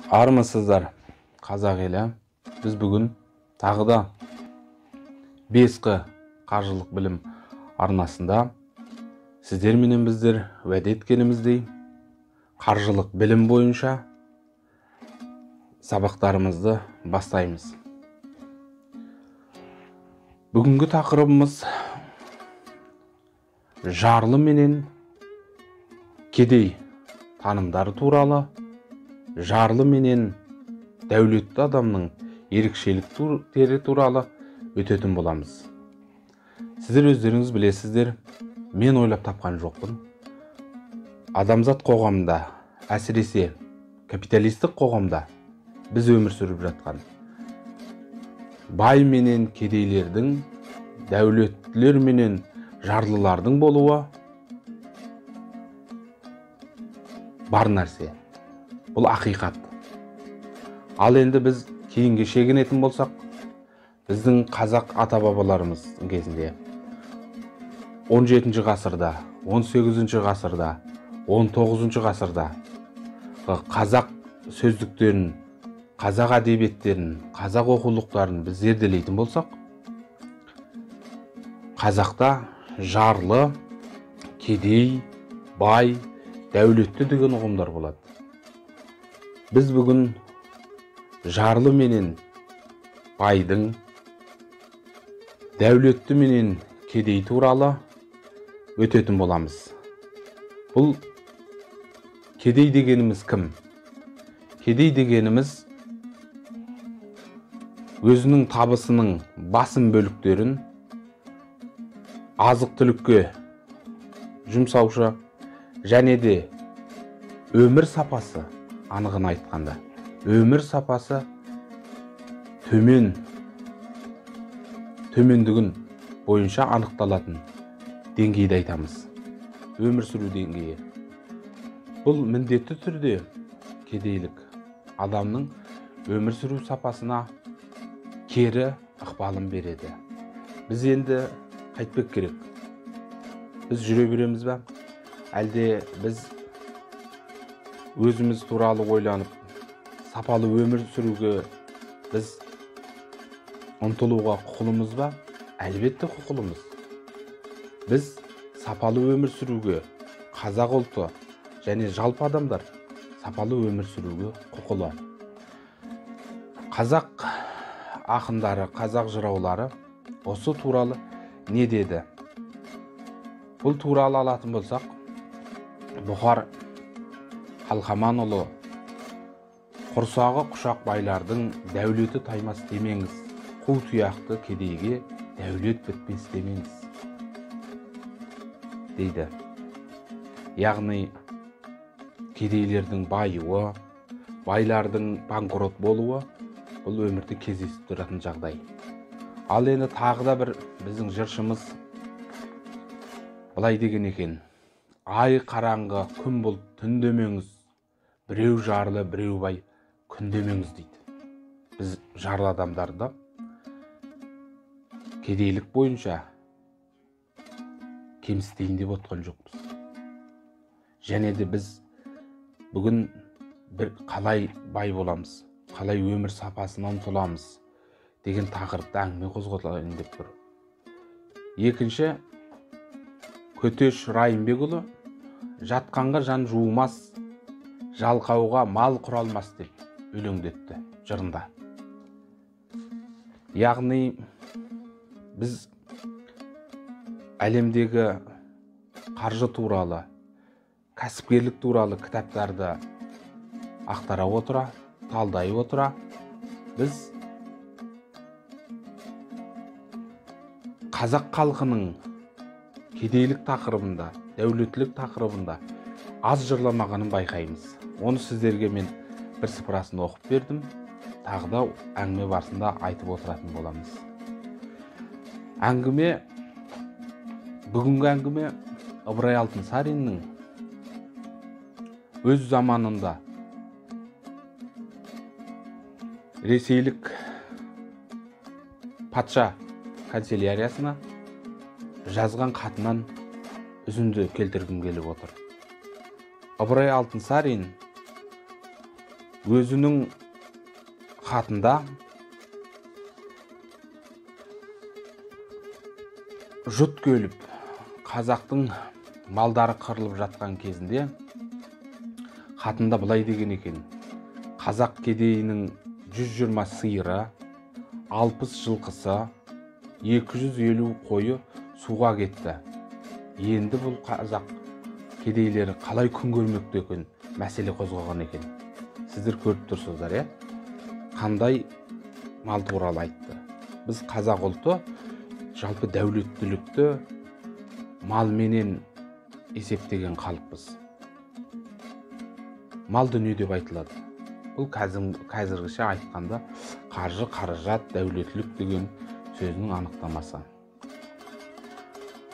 Армысыздар, қазақ елі. Біз бүгін тағы да 5Q қаржылық білім арнасында сіздерменен біздер уәде еткеніміздей қаржылық білім бойынша сабақтарымызды бастаймыз. Бүгінгі тақырыбымыз жарлы менен кедей танымдары туралы, жарлы менен дәулетті адамның ерекшеліктері туралы өтетін боламыз. Сіздер өздеріңіз білесіздер, мен ойлап тапқан жоқпын. Адамзат қоғамында, әсіресе капиталистік қоғамда біз өмір сүріп жатқан бай менен кедейлердің, дәулеттілер менен жарлылардың болуы бар нәрсе. Бұл ақиқат. Ал енді біз кейінге шегінетін болсақ, біздің қазақ ата-бабаларымыз кезінде 17 ғасырда, 18 ғасырда, 19 ғасырда қазақ сөздіктерін, қазақ әдебиеттерін, қазақ оқулықтарын біз зерделейтін болсақ, қазақта жарлы, кедей, бай, дәулетті деген ұғымдар болады. Біз бүгін жарлы менен байдың, дәулетті менен кедей туралы өтетін боламыз. Бұл кедей дегеніміз кім? Кедей дегеніміз өзінің табысының басым бөліктерін азық-түлікке жұмсаушы, және де өмір сапасы, анығын айтқанда, өмір сапасы төмендігін бойынша анықталатын деңгейді айтамыз. Өмір сүру деңгейі. Бұл міндетті түрде кедейлік адамның өмір сүру сапасына кері ықпалын береді. Біз енді қайтпек керек. Біз жүре береміз бе? Әлде біз өзіміз туралы ойланып, сапалы өмір сүруге біз ұмтылуға құқылымыз ба? Әлбетте құқылымыз. Біз сапалы өмір сүруге, қазақ ұлты және жалпы адамдар сапалы өмір сүруге құқылы. Қазақ ақындары, қазақ жыраулары осы туралы не деді? Бұл туралы алатын болсақ, Бұхар Қалқаманұлы құрсағы құшақ байлардың дәулеті таймас демеңіз, қу тұяқты кедейге дәулет бітпес демеңіз дейді. Яғни кедейлердің байуы, байлардың банкрот болуы бұл өмірде кездесіп тұратын жағдай. Ал енді тағы да бір біздің жыршымыз былай деген екен: ай қараңғы күн бұлт түн демеңіз, біреу жарлы біреу бай күн демеңіз дейді. Біз жарлы адамдарды кедейлік бойынша кемсітейін деп отқан жоқпыз. Және де біз бүгін қалай бай боламыз, қалай өмір сапасына ұмтыламыз деген тақырыпта әңгіме қозғатайын деп тұр. Екінші, Көтеш Райымбекұлы жатқанға жан жуымас, жалқауға мал құралмас деп өлеңдетті жырында. Яғни біз әлемдегі қаржы туралы, кәсіпкерлік туралы кітаптарды ақтара отыра, талдай отыра, біз қазақ халқының кедейлік тақырыбында, дәулеттілік тақырыбында аз жырламағанын байқаймыз. Оны сіздерге мен бір сыпырасын оқып бердім. Тағы да әңгіме барысында айтып отыратын боламыз. Бүгінгі әңгіме Ыбырай Алтынсариннің өз заманында ресейлік патша канцеляриясына жазған хатынан үзінді келтіргім келіп отыр. Ыбырай Алтынсарин өзінің хатында жұт келіп қазақтың малдары қырылып жатқан кезінде хатында былай деген екен: қазақ кедейінің 120 сиыры, 60 жылқысы, 250 қойы суға кетті. Енді бұл қазақ кедейлері қалай күн көрмекті екен мәселе қозғаған екен. Сіздер көріп тұрсыздар, қандай мал туралы айтты. Біз қазақ ұлты жалпы дәулеттілікті малменен есептеген халықпыз. Мал дүние деп айтылады. Бұл қазіргіше айтқанда қаржы, қаражат, дәулеттілік деген сөзінің анықтамасы.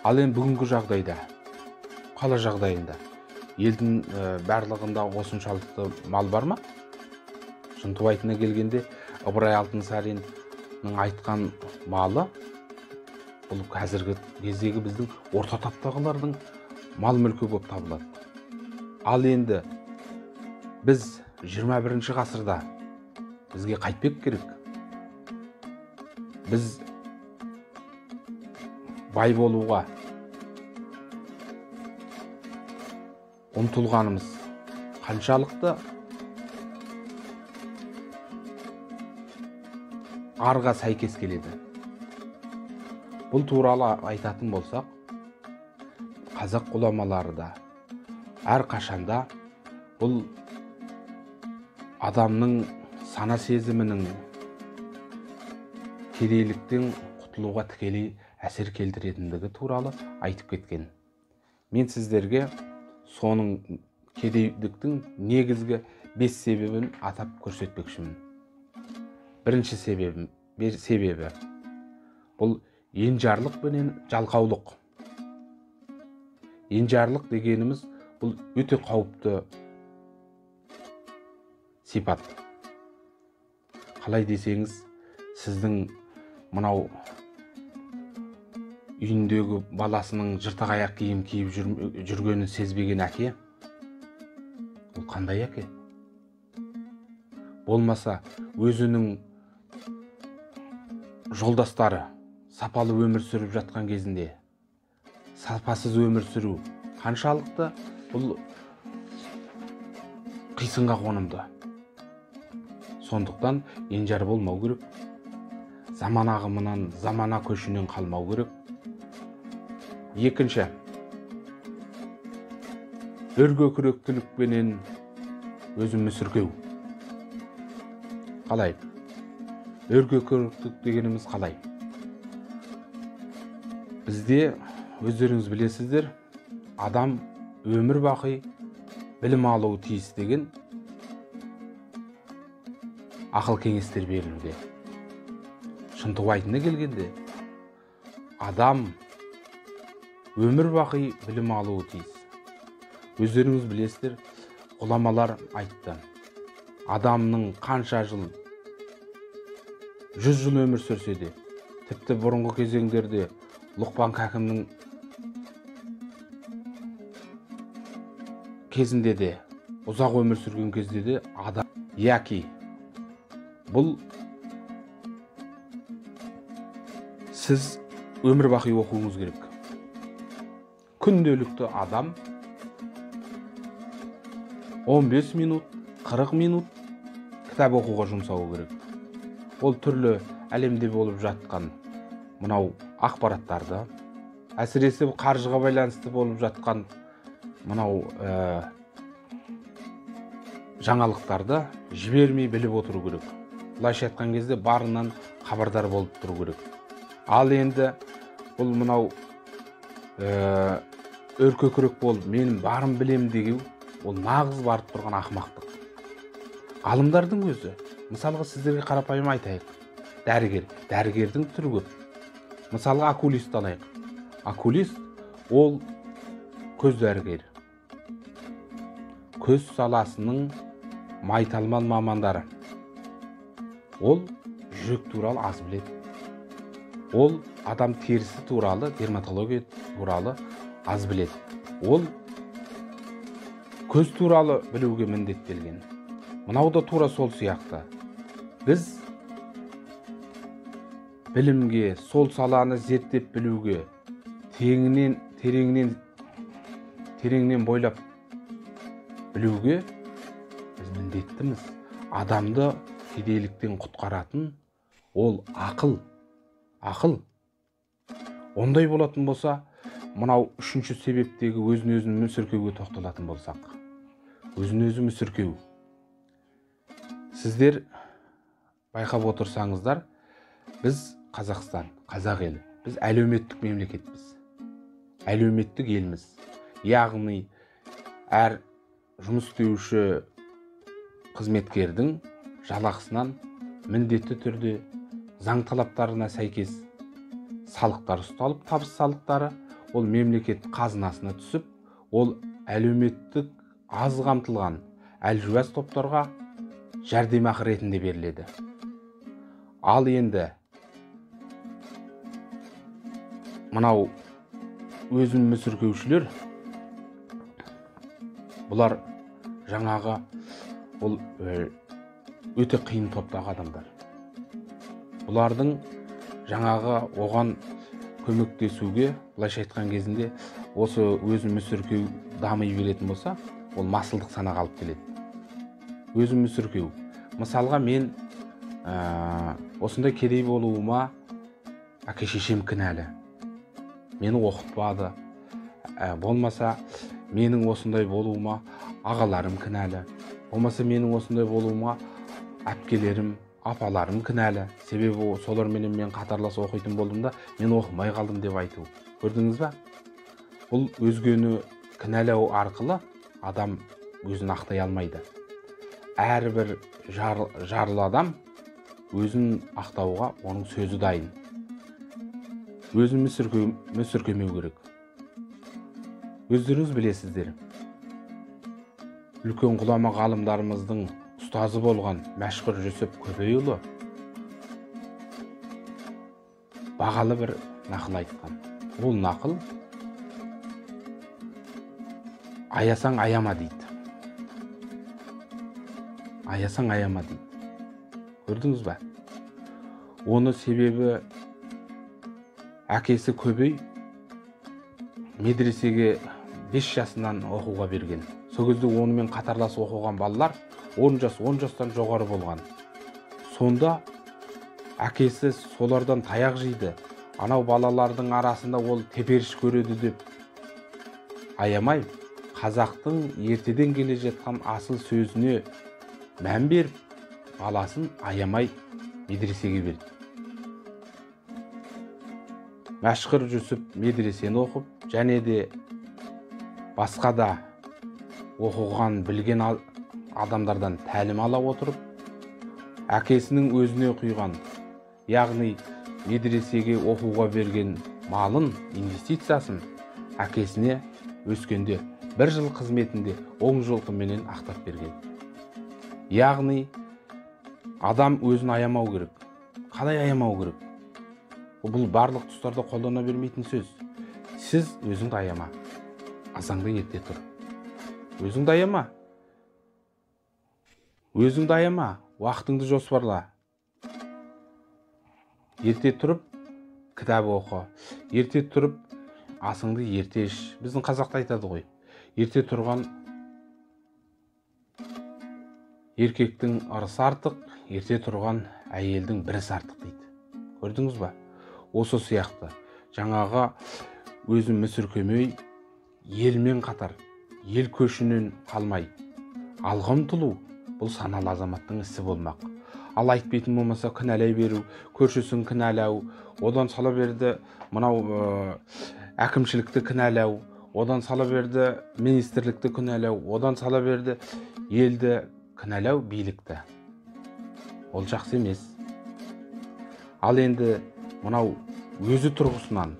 Ал енді бүгінгі жағдайда, қала жағдайында елдің барлығында осыншалықты мал бар ма? Шынтуайтына келгенде Ыбырай Алтынсариннің айтқан малы бұл қазіргі кездегі біздің орта таптағылардың мал мүлкі болып табылады. Ал енді біз 21 ғасырда бізге қайтпек керек. Біз бай болуға ұмтылғанымыз қаншалықты арға сәйкес келеді. Бұл туралы айтатын болсақ, қазақ ғұламалары да әр қашанда бұл адамның сана сезімінің кедейліктен құтылуға тікелей әсер келтіретіндігі туралы айтып кеткен. Мен сіздерге соның кедейліктің негізгі 5 себебін атап көрсетпекшімін. Бірінші себебі бұл енжарлық пенен жалқаулық. Енжарлық дегеніміз бұл өте қауіпті сипат. Қалай десеңіз, сіздің мынау үйіндегі баласының жыртық аяқ киім киіп жүргенін сезбеген әке, ол қандай әке? Болмаса өзінің жолдастары сапалы өмір сүріп жатқан кезінде сапасыз өмір сүру қаншалықты бұл қисынға қонымды. Сондықтан енжар болмау керек. Заман ағымынан, замана көшінен қалмау керек. Екінші, өркөкіректілікпенен өзін мүсіркеу. Қалай? Өркөкіректілік дегеніміз қалай? Бізде өздеріңіз білесіздер, адам өмір бақи білім алуы тиіс деген ақыл кеңестер берілуде. Шынтуайтына келгенде, адам өмір бақи білім алуы тиіс. Өздеріңіз білесіздер, ғұламалар айтты. Адамның қанша жыл, 100 жыл өмір сүрсе де, тіпті бұрынғы кезеңдерде Лұқпан Хакімнің кезінде де, ұзақ өмір сүрген кезде де адам яки бұл сіз өмір бақи оқуыңыз керек. Күнделікті адам 15 минут, 40 минут кітап оқуға жұмсауы керек. Ол түрлі әлемде болып жатқан мынау ақпараттарды, әсіресе қаржыға байланысты болып жатқан мынау жаңалықтарды жібермей біліп отыру керек. Былайша айтқан кезде барынан хабардар болып тұру керек. Ал енді бұл мынау өркөкірек болып, менің барым білем деген, ол нағыз барып тұрған ақымақтық. Ғалымдардың өзі, мысалға сіздерге қарапайым айтайық. Дәрігердің түрі көп. Мысалға окулист алайық. Окулист ол көз дәрігері. Көз саласының майталман мамандары. Ол жүрек туралы аз біледі. Ол адам терісі туралы, дерматология туралы аз біледі. Ол көз туралы білуге міндеттелген. Мынау да тура сол сияқты. Біз білімге, сол саланы зерттеп білуге, тереңнен бойлап білуге біз міндеттіміз. Адамды кедейліктен құтқаратын ол ақыл. Ондай болатын болса, мынау үшінші себептегі өзін-өзін мүсіркеуге тоқталатын болсақ. Өзін-өзі мүсіркеу. Сіздер байқап отырсаңыздар, біз Қазақстан, қазақ елі, біз әлеуметтік мемлекетпіз. Әлеуметтік елміз. Яғни, әр жұмыс істеуші қызметкердің жалақысынан міндетті түрде заң талаптарына сәйкес салықтар ұсталып, табыс салықтары ол мемлекет қазынасына түсіп, ол әлеуметтік аз қамтылған әлжуаз топтарға жәрдемақы ретінде беріледі. Ал енді мынау өзін мүсіркеушілер, бұлар жаңағы ол өте қиын топтағы адамдар. Бұлардың жаңағы оған көмектесуге, былайша айтқан кезінде, осы өзін мүсіркеу дами беретін болса, ол масылдық санаға алып келеді. Өзін мүсіркеу. Мысалға, мен осындай кедей болуыма әке-шешем кінәлі. Мені оқытпады. Болмаса, менің осындай болуыма ағаларым кінәлі. Болмаса, менің осындай болуыма әпкелерім, апаларым кінәлі. Себебі соларменен мен қатарлас оқитын болдым да, мен оқымай қалдым деп айту. Көрдіңіз ба? Бұл өзгені кінәлау арқылы адам өзін ақтай алмайды. Әрбір жарлы адам өзін ақтауға оның сөзі дайын. Өзін мүсіркемеу керек. Өздеріңіз білесіздер. Үлкен ғұлама ғалымдарымыздың ұстазы болған Мәшһүр Жүсіп Көбейұлы бағалы бір нақыл айтқан. Ол нақыл аясаң аяма дейді. Аясаң аяма дейді. Көрдіңіз ба? Оны себебі әкесі Көбей медресеге 5 жасынан оқуға берген. Сол кезде онымен қатарлас оқыған балалар 10 жастан жоғары болған. Сонда әкесі солардан таяқ жейді. Анау балалардың арасында ол теперіш көреді деп аямай, қазақтың ертеден келе жатқан асыл сөзіне мән беріп, баласын аямай медресеге берді. Мәшһүр Жүсіп медресені оқып, және де басқа да оқыған, білген адамдардан тәлім ала отырып, әкесінің өзіне құйған, яғни медресеге оқуға берген малын, инвестициясын әкесіне өскенде 1 жыл қызметінде оң жолқыменен ақтап берген. Яғни адам өзін аямау керек. Қалай аямау керек? Бұл барлық тұстарда қолдана бермейтін сөз. Сіз өзіңді аяма. Асаңды ерте тұр. Өзіңді аяма. Өзіңді аяма. Уақытыңды жоспарла. Ерте тұрып, кітап оқы. Ерте тұрып, асыңды ерте іш. Біздің қазақта айтады ғой. Ерте тұрған еркектің ырысы артық, ерте тұрған әйелдің бірісі артық дейді. Көрдіңіз ба? Осы сияқты жаңағы өзін мүсіркемей, елмен қатар, ел көшінен қалмай, алға ұмтылу, бұл саналы азаматтың ісі болмақ. Ал айтпайтын болмаса кінәлай беру, көршісін кінәлау, одан сала берді мынау әкімшілікті кінәлау, одан сала берді министрлікті кінәлау, одан сала берді елді кінәлау, билікті. Ол жақсы емес. Ал енді мынау өзі тұрғысынан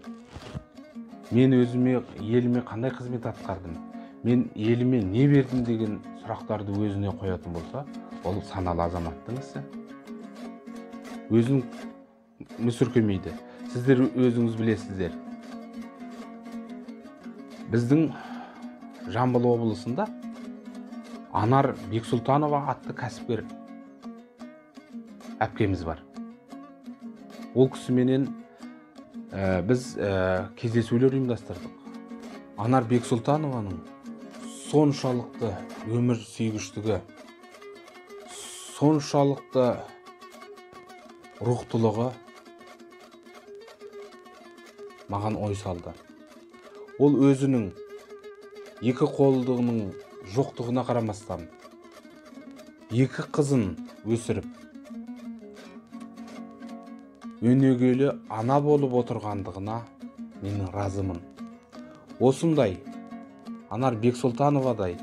мен өзіме, еліме қандай қызмет атқардым, мен еліме не бердім деген сұрақтарды өзіне қоятын болса, ол саналы азаматтың ісі. Өзін мүсіркемейді. Сіздер өзіңіз білесіздер. Біздің Жамбыл облысында Анар Бексұлтанова атты кәсіпкер әпкеміз бар. Ол кісіменен біз кездесулер ұйымдастырдық. Анар Бексұлтанованың соншалықты өмір сүйгіштігі, соншалықты рухтылығы маған ой салды. Ол өзінің екі қолдығының жоқтығына қарамастан екі қызын өсіріп өнегелі ана болып отырғандығына мен разымын. Осындай Анар Бексұлтановадай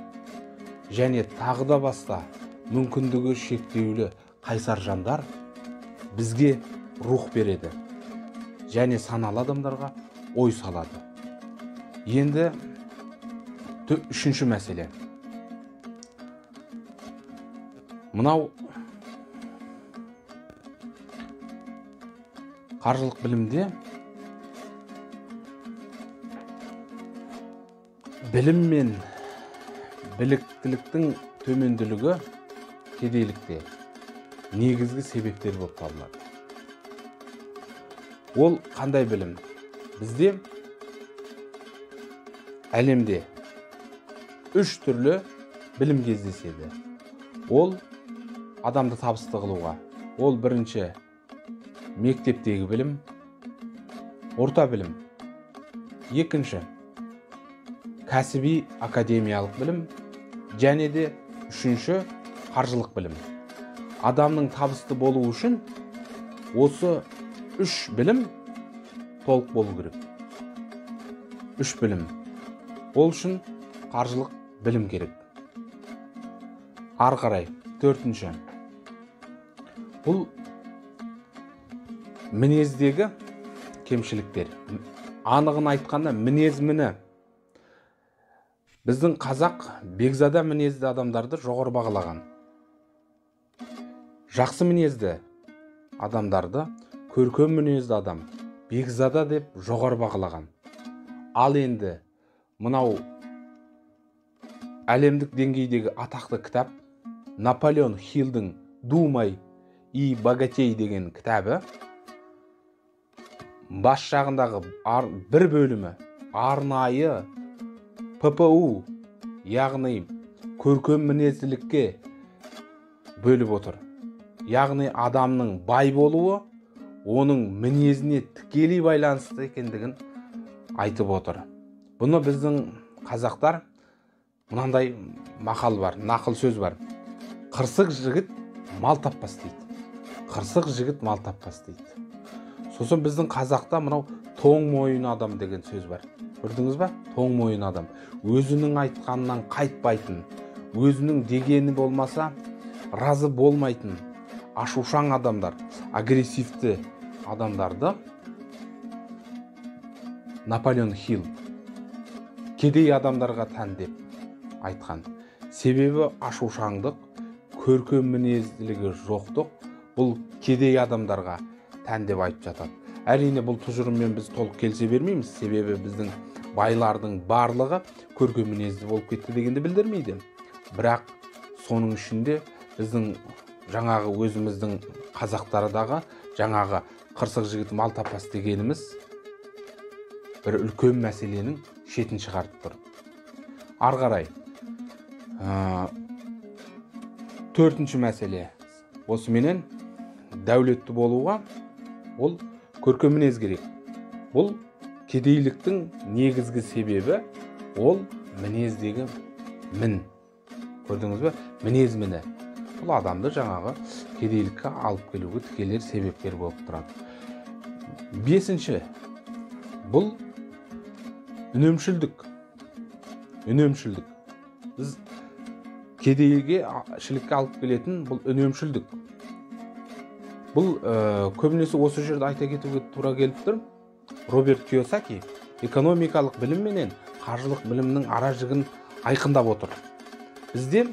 және тағы да басқа мүмкіндігі шектеулі қайсар жандар бізге рух береді және саналы адамдарға ой салады. Енді үшінші мәселе. Мынау қаржылық білімде білім мен біліктіліктің төменділігі кедейлікте негізгі себептер болып табылады. Ол қандай білім? Бізде әлемде үш түрлі білім кездеседі. Ол адамды табысты қылуға. Ол бірінші мектептегі білім, орта білім. Екінші кәсіби академиялық білім, және де үшінші қаржылық білім. Адамның табысты болу үшін осы үш білім толық болу керек. Үш білім. Ол үшін қаржылық білім керек. Ары қарай, төртінші. Бұл мінездегі кемшіліктер. Анығын айтқанда мінез міні. Біздің қазақ бекзада мінезді адамдарды жоғары бағалаған. Жақсы мінезді адамдарды көркем мінезді адам бекзада деп жоғары бағалаған. Ал енді мынау әлемдік деңгейдегі атақты кітап Наполеон Хиллдің «Думай и богатей» деген кітабы бас жағындағы бір бөлімі арнайы ППУ, яғни көркем мінезділікке бөліп отыр. Яғни адамның бай болуы оның мінезіне тікелей байланысты екендігін айтып отыр. Бұны біздің қазақтар мынандай мақал бар, нақыл сөз бар. Қырсық жігіт мал таппас дейді. Қырсық жігіт мал таппас дейді. Сосын біздің қазақта мынау тоң мойын адам деген сөз бар. Көрдіңіз ба? Тоң мойын адам. Өзінің айтқанынан қайтпайтын, өзінің дегені болмаса разы болмайтын, ашушаң адамдар, агрессивті адамдарды Наполеон Хилл кедей адамдарға тән деп айтқан. Себебі ашушаңдық, көркем мінезділігі жоқтық бұл кедей адамдарға тән деп айтып жатады. Әрине бұл тұжырыммен біз толық келісе бермейміз, себебі біздің байлардың барлығы көркем мінезді болып кетті дегенді білдірмейді. Бірақ соның ішінде біздің жаңағы өзіміздің қазақтардағы жаңағы қырсық жігіт мал таппас дегеніміз бір үлкен мәселенің шетін шығарып тұр. Ары қарай, төртінші мәселе. Осыменен дәулетті болуға ол көркем мінез керек. Бұл кедейліктің негізгі себебі ол мінездегі мін. Көрдіңіз бе? Мінез міні. Бұл адамды жаңағы кедейлікке алып келуге тікелер себепкер болып тұрады. Бесінші, бұл үнемшілдік. Үнемшілдік. Біз кедейшілікке алып келетін бұл үнемшілдік. Бұл көбінесе осы жерде айта кетуге тура келіп тұр. Роберт Кийосаки экономикалық білім менен қаржылық білімнің ара жігін айқындап отыр. Бізде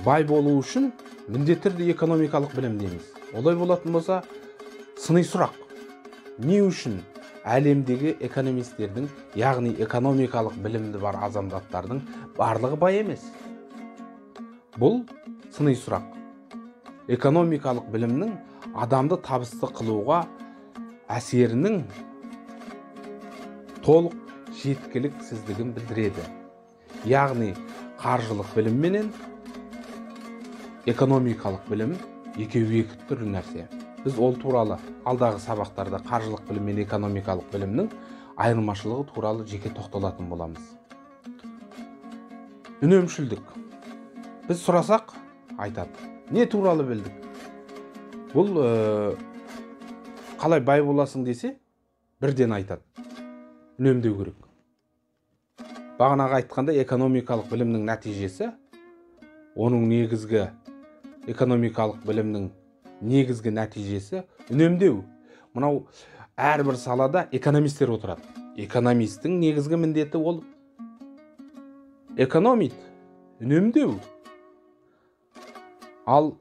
бай болу үшін міндетті түрде экономикалық білім дейміз. Олай болатын болса, сыни сұрақ. Не үшін әлемдегі экономистердің, яғни экономикалық білімді бар азаматтардың барлығы бай емес? Бұл сыни сұрақ. Экономикалық білімнің адамды табысты қылуға әсерінің толық жеткіліксіздігін білдіреді. Яғни қаржылық білім менен экономикалық білім екеуі екі түрлі нәрсе. Біз ол туралы алдағы сабақтарда қаржылық білім мен экономикалық білімнің айырмашылығы туралы жеке тоқталатын боламыз. Үнемшілдік. Біз сұрасақ айтады. Не туралы білдік? Бұл қалай бай боласың десе, бірден айтады. Үнемдеу керек. Бағанағы айтқанда экономикалық білімнің нәтижесі, оның негізгі экономикалық білімнің негізгі нәтижесі үнемдеу. Мынау әрбір салада экономистер отырады. Экономистің негізгі міндеті ол экономит, үнемдеу. Ал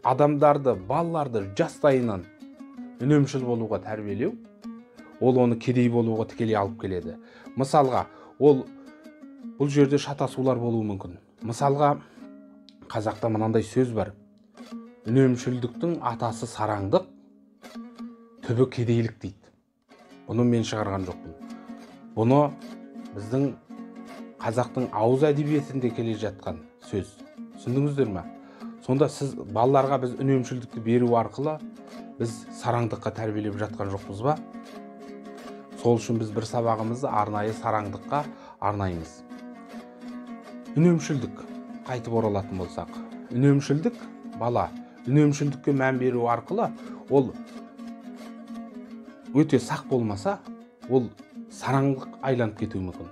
адамдарды, балаларды жастайынан үнемшіл болуға тәрбиелеу, ол оны кедей болуға тікелей алып келеді. Мысалға, бұл жерде шатасулар болуы мүмкін. Мысалға, қазақта мынандай сөз бар. Үнемшілдіктің атасы сараңдық, түбі кедейлік дейді. Бұны мен шығарған жоқпын. Бұны біздің қазақтың ауыз әдебиетінде келе жатқан сөз. Түсіндіңіздер ме? Сонда сіз балаларға біз үнемшілдікті беру арқылы біз сараңдыққа тәрбиелеп жатқан жоқпыз ба? Сол үшін біз бір сабағымызды арнайы сараңдыққа арнаймыз. Үнемшілдік, қайтып оралатын болсақ. Үнемшілдік, бала, үнемшілдікке мән беру арқылы ол өте сақ болмаса, ол сараңдық айланып кетуі мүмкін.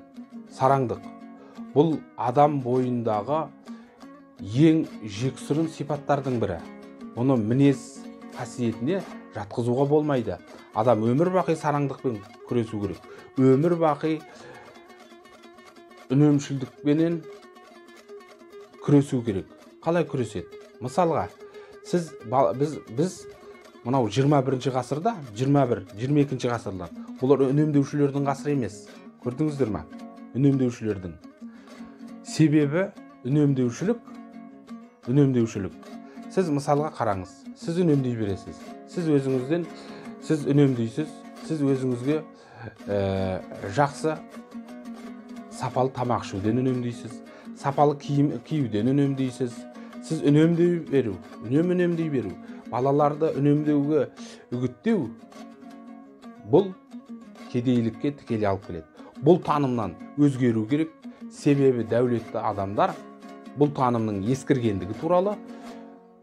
Сараңдық. Бұл адам бойындағы ең жексұрын сипаттардың бірі. Оны мінез қасиетіне жатқызуға болмайды. Адам өмір бақи сараңдықпен күресу керек. Өмір бақи үнемшілдікпенен күресу керек. Қалай күреседі? Мысалға, біз мынау 21-ші ғасырда, 21-22-ші ғасырлар, бұлар үнемдеушілердің ғасыры емес. Көрдіңіздер ме? Үнемдеушілердің. Себебі үнемдеушілік. Сіз мысалға қараңыз. Сіз үнемдей бересіз. Сіз үнемдейсіз. Сіз өзіңізге жақсы сапалы тамақ ішуден үнемдейсіз. Сапалы киім киюден үнемдейсіз. Сіз үнемдей беру. Балаларды үнемдеуге үгіттеу, бұл кедейлікке тікелей алып келеді. Бұл танымнан өзгеру керек. Себебі дәулетті адамдар бұл танымның ескіргендігі туралы,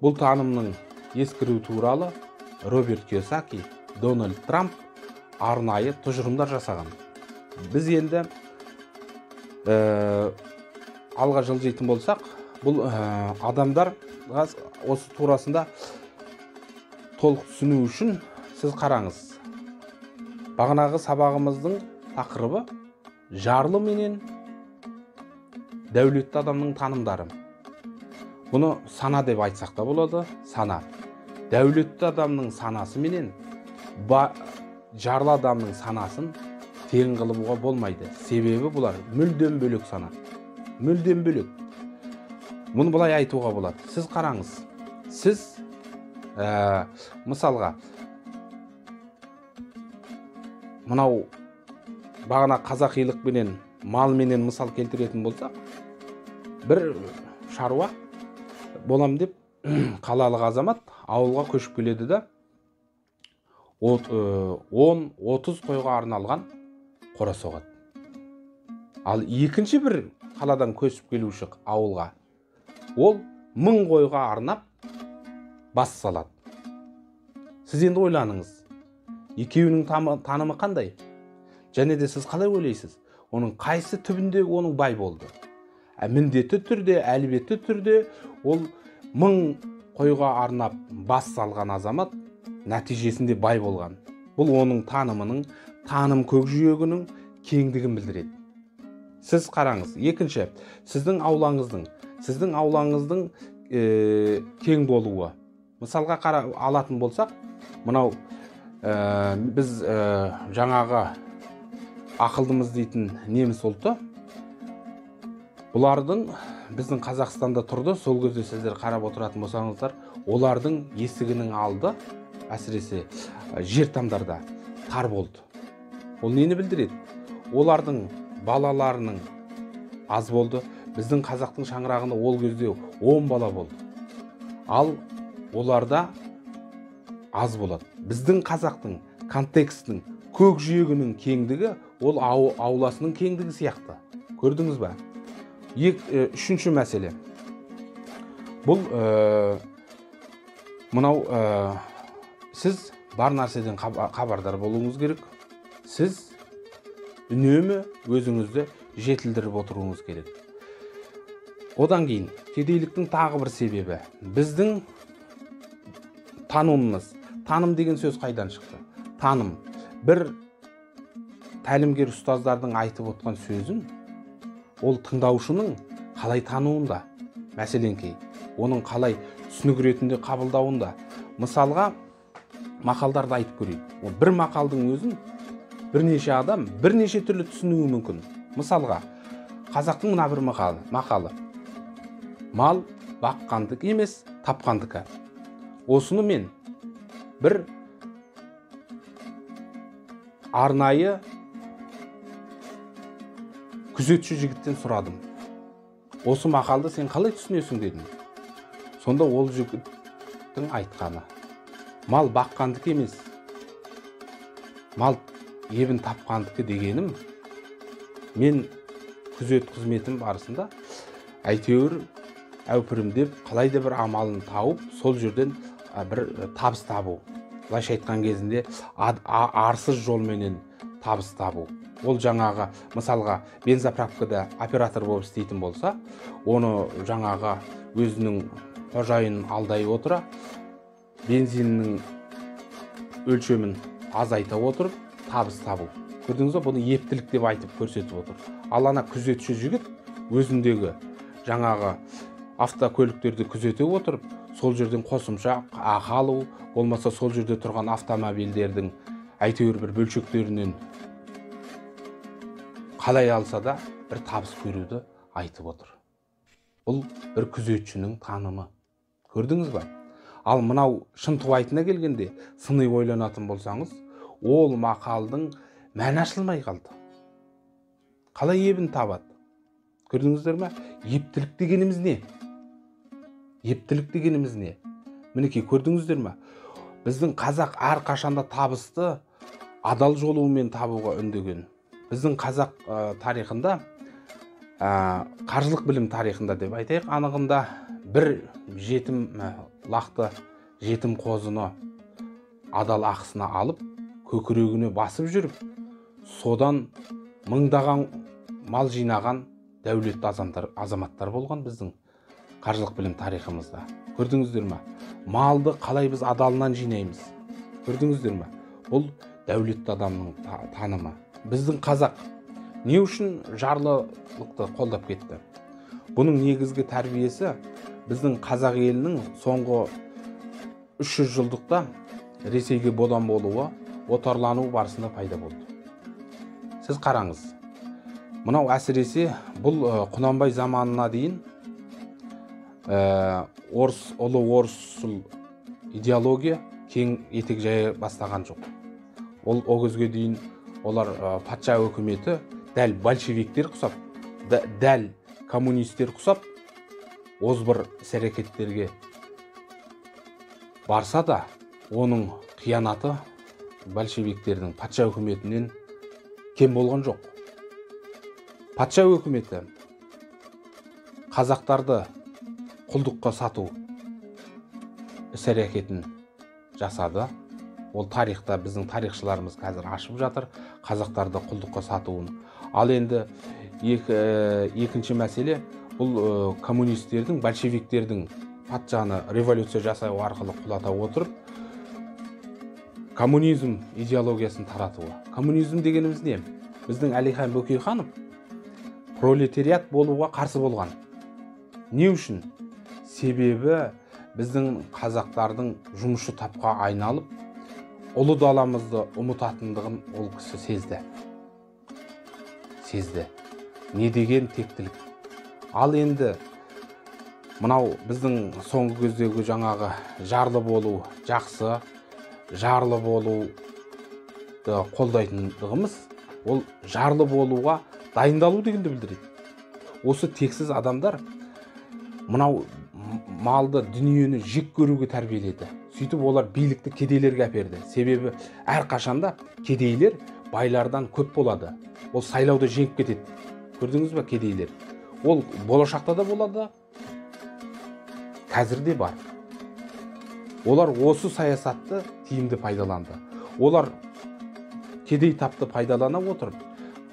бұл танымның ескіру туралы Роберт Кийосаки, Дональд Трамп арнайы тұжырымдар жасаған. Біз енді алға жылжитын болсақ, бұл адамдар осы турасында толық түсіну үшін сіз қараңыз. Бағанағы сабағымыздың тақырыбы жарлы менен дәулетті адамның танымдары. Бұны сана деп айтсақ та болады, сана. Дәулетті адамның санасы менен жарлы адамның санасын тең қылуға болмайды. Себебі бұлар мүлдем бөлек сана. Мүлдем бөлек. Мұны былай айтуға болады. Сіз қараңыз. Сіз мысалға мынау бағана қазақилық менен мал менен мысал келтіретін болсақ, бір шаруа болам деп қалалық азамат ауылға көшіп келеді да 10-30 қойға арналған қора соғады. Ал екінші бір қаладан көшіп келуші ауылға ол 1000 қойға арнап бас салады. Сіз енді ойланыңыз. Екеуінің танымы қандай? Және де сіз қалай ойлайсыз? Оның қайсы түбінде оның бай болды? Міндетті түрде, әлбетті түрде ол 1000 қойға арнап бас салған азамат нәтижесінде бай болған. Бұл оның таным көкжиегінің кеңдігін білдіреді. Сіз қараңыз. Екінші, сіздің аулаңыздың кең болуы. Мысалға алатын болсақ, мынау біз жаңағы ақылдымыз дейтін неміс ұлты, бұлардың біздің Қазақстанда тұрды. Сол кезде сіздер қарап отыратын болсаңыздар, олардың есігінің алды, әсіресе жер тамдарда тар болды. Ол нені білдіреді? Олардың балаларының аз болды. Біздің қазақтың шаңырағында ол кезде 10 бала болды. Ал оларда аз болады. Біздің қазақтың контекстінің көк жиегінің кеңдігі ол ауласының кеңдігі сияқты. Көрдіңіз ба? Үшінші мәселе. Бұл мынау сіз бар нәрседен хабардар болуыңыз керек. Сіз үнемі өзіңізді жетілдіріп отыруыңыз керек. Одан кейін кедейліктің тағы бір себебі біздің танымымыз. Таным деген сөз қайдан шықты? Таным бір тәлімгер ұстаздардың айтып отқан сөзін ол тыңдаушының қалай тануында, мәселенке, оның қалай түсінік ретінде қабылдауында. Мысалға, мақалдарды айтып көрейік. Бір мақалдың өзін бірнеше адам бірнеше түрлі түсінуі мүмкін. Мысалға, қазақтың мына бір мақалы. Мал баққандық емес, тапқандікі. Осыны мен бір арнайы күзетші жігіттен сұрадым. Осы мақалды сен қалай түсінесің дедім. Сонда ол жігіттің айтқаны: мал баққандық емес, мал ебін тапқандікі дегенім, мен күзет қызметім барысында әйтеуір әупірімдеп қалайда бір амалын тауып, сол жерден бір табыс табу. Былайша айтқан кезінде арсыз жолменен табыс табу. Ол жаңағы, мысалға, бензоправкада оператор болып істейтін болса, оны жаңағы өзінің қожайынын алдай отыра, бензиннің өлшемін азайта отырып, табыс табу. Көрдіңіз ба, бұны ептілік деп айтып көрсетіп отыр. Ал ана күзетші жігіт өзіндегі жаңағы автокөліктерді күзете отырып, сол жерден қосымша ақы алу, болмаса сол жерде тұрған автомобильдердің әйтеуір бір бөлшектерінен қалай алса да бір табыс көруді айтып отыр. Бұл бір күзетшінің танымы. Көрдіңіз ба? Ал мынау шынтуайтына келгенде, сыни ойланатын болсаңыз, ол мақалдың мәні ашылмай қалды. Қалай ебін табады? Көрдіңіздер ме? Ептілік дегеніміз не? Ептілік дегеніміз не? Мінекей, көрдіңіздер ме? Біздің қазақ әрқашанда табысты адал жолуымен табуға үндеген. Біздің қазақ тарихында, қаржылық білім тарихында деп айтайық, анығында бір жетім лақты, жетім қозыны адал ақысына алып, көкірегіне басып жүріп, содан мыңдаған мал жинаған дәулетті азаматтар болған біздің қаржылық білім тарихымызда. Көрдіңіздер ме? Малды қалай біз адалынан жинаймыз? Көрдіңіздер ме? Бұл дәулетті адамның танымы. Біздің қазақ не үшін жарлылықты қолдап кетті? Бұның негізгі тәрбиесі біздің қазақ елінің соңғы 300 жылдықта Ресейге бодан болуы, отарлану барысында пайда болды. Сіз қараңыз, мынау әсіресе бұл Құнанбай заманына дейін ұлы орысшыл идеология кең етек жая бастаған жоқ. Ол кезге дейін олар патша өкіметі дәл большевиктер құсап, дәл коммунистер құсап, озбыр іс-әрекеттерге барса да, оның қиянаты большевиктердің патша өкіметінен кем болған жоқ. Патша өкіметі қазақтарды құлдыққа сату іс-әрекетін жасады. Ол тарихта біздің тарихшыларымыз қазір ашып жатыр қазақтарды құлдыққа сатуын. Ал енді екінші мәселе, бұл коммунистердің, большевиктердің патшаны революция жасау арқылы құлата отырып, коммунизм идеологиясын таратуы. Коммунизм дегеніміз не? Біздің Әлихан Бөкейханов пролетариат болуға қарсы болған. Не үшін? Себебі біздің қазақтардың жұмысшы тапқа айналып, ұлы даламызды ұмытатындығын ол кісі сезді. Не деген тектілік. Ал енді мынау біздің соңғы кездегі жаңағы жарлы болу жақсы, жарлы болуды қолдайтындығымыз, ол жарлы болуға дайындалу дегенді білдіреді. Осы тексіз адамдар мынау малды, дүниені жек көруге тәрбиеледі. Сөйтіп олар билікті кедейлерге әперді. Себебі әрқашанда кедейлер байлардан көп болады. Ол сайлауда жеңіп кетеді. Көрдіңіз бе, кедейлер? Ол болашақта да болады, қазір де бар. Олар осы саясатты тиімді пайдаланды. Олар кедей тапты пайдалана отырып,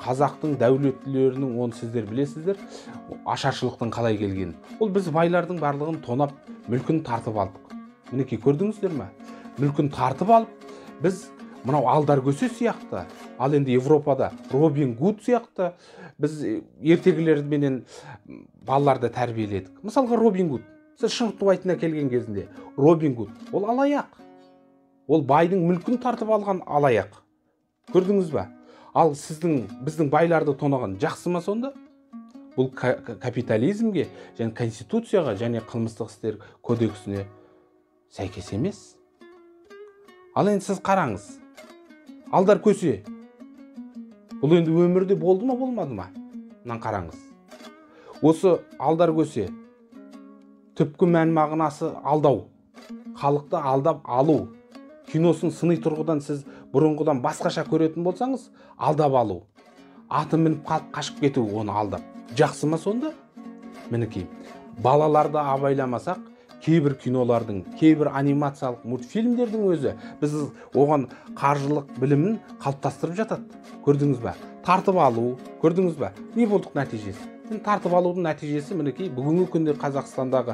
қазақтың дәулеттілерінің, оны сіздер білесіздер, ашаршылықтың қалай келгенін. Ол біз байлардың барлығын тонап, мүлкін тартып алдық. Мінекей, көрдіңіздер ме? Мүлкін тартып алып, біз мынау алдар көсе сияқты, ал енді Европада Робин Гуд сияқты біз ертегілерменен балаларды тәрбиеледік. Мысалға Робин Гуд, сіз Шыңғытбайдың келген кезінде Робин Гуд, ол алаяқ. Ол байдың мүлкін тартып алған алаяқ. Көрдіңіз бе? Ал біздің байларды тонаған жақсы ма сонда? Бұл капитализмге, және конституцияға, және қылмыстық істер кодексіне сәйкес емес. Ал енді сіз қараңыз, алдар көсе, бұл енді өмірде болды ма, болмады ма? Мынаны қараңыз. Осы алдар көсе, түпкі мән мағынасы алдау, халықты алдап алу. Киносын сыни тұрғыдан сіз бұрынғыдан басқаша көретін болсаңыз, алдап алу. Аты мініп қалып қашып кету, оны алдап. Жақсы ма сонда? Мінекей, балаларды абайламасақ, кейбір кинолардың, кейбір анимациялық мультфильмдердің өзі біз оған қаржылық білімін қалыптастырып жатады. Көрдіңіз бе? Тартып алу, көрдіңіз бе? Не болдық нәтижесі? Тартып алудың нәтижесі мінекей бүгінгі күнде Қазақстандағы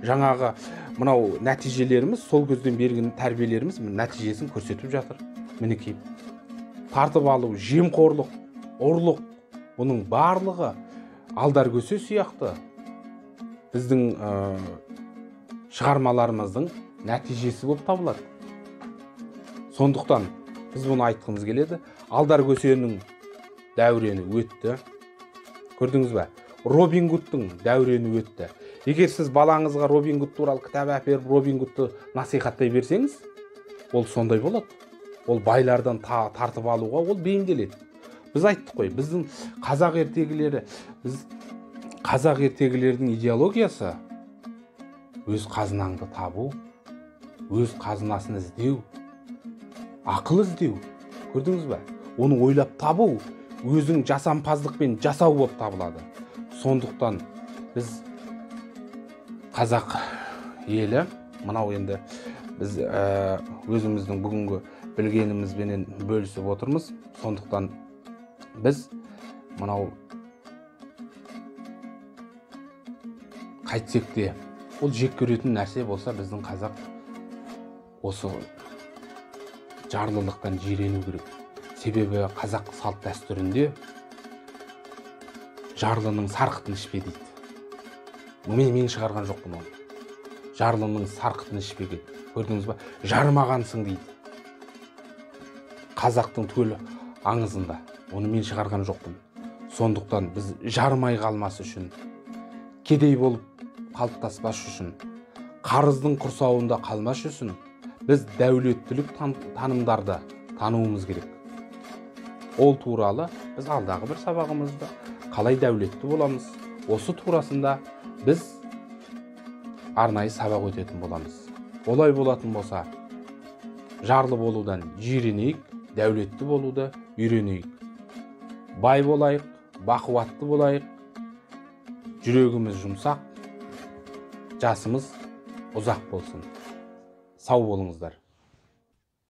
жаңағы мынау нәтижелеріміз, сол көзден берген тәрбиелеріміз нәтижесін көрсетіп жатыр. Мінекей, тартып алу, жемқорлық, ұрлық, бұның барлығы алдар көсе сияқты біздің шығармаларымыздың нәтижесі болып табылады. Сондықтан біз бұны айтқымыз келеді. Алдар көсенің дәурені өтті. Көрдіңіз бе? Робин Гудтың дәурені өтті. Егер сіз балаңызға Робин Гуд туралы кітап әперіп, Робин Гудты насихаттай берсеңіз, ол сондай болады. Ол байлардан тартып алуға ол бейімделеді. Біз айттық қой, біздің қазақ ертегілердің идеологиясы өз қазынаңды табу, өз қазынасын іздеу, ақыл іздеу. Көрдіңіз бе? Оны ойлап табу, өзің жасампаздықпен жасау болып табылады. Сондықтан біз қазақ елі, мынау енді біз өзіміздің бүгінгі білгенімізбенен бөлісіп отырмыз. Сондықтан біз мынау қайтсек те, ол жек көретін нәрсе болса, біздің қазақ осы жарлылықтан жирену керек. Себебі қазақ салт дәстүрінде жарлының сарқытын ішпе дейді. Мен шығарған жоқпын оны. Жарлының сарқытын ішпеген. Көрдіңіз ба? Жармағансың дейді. Қазақтың төл аңызында. Оны мен шығарған жоқпын. Сондықтан біз жармай қалмас үшін, кедей болып қалыптаспас үшін, қарыздың құрсауында қалмас үшін, біз дәулеттілік танымдарды тануымыз керек. Ол туралы біз алдағы бір сабағымызда қалай дәулетті боламыз, осы турасында біз арнайы сабақ өтетін боламыз. Олай болатын болса, жарлы болудан жиренейік, дәулетті болуды үйренейік. Бай болайық, бақуатты болайық, жүрегіміз жұмсақ, жасымыз ұзақ болсын. Сау болыңыздар.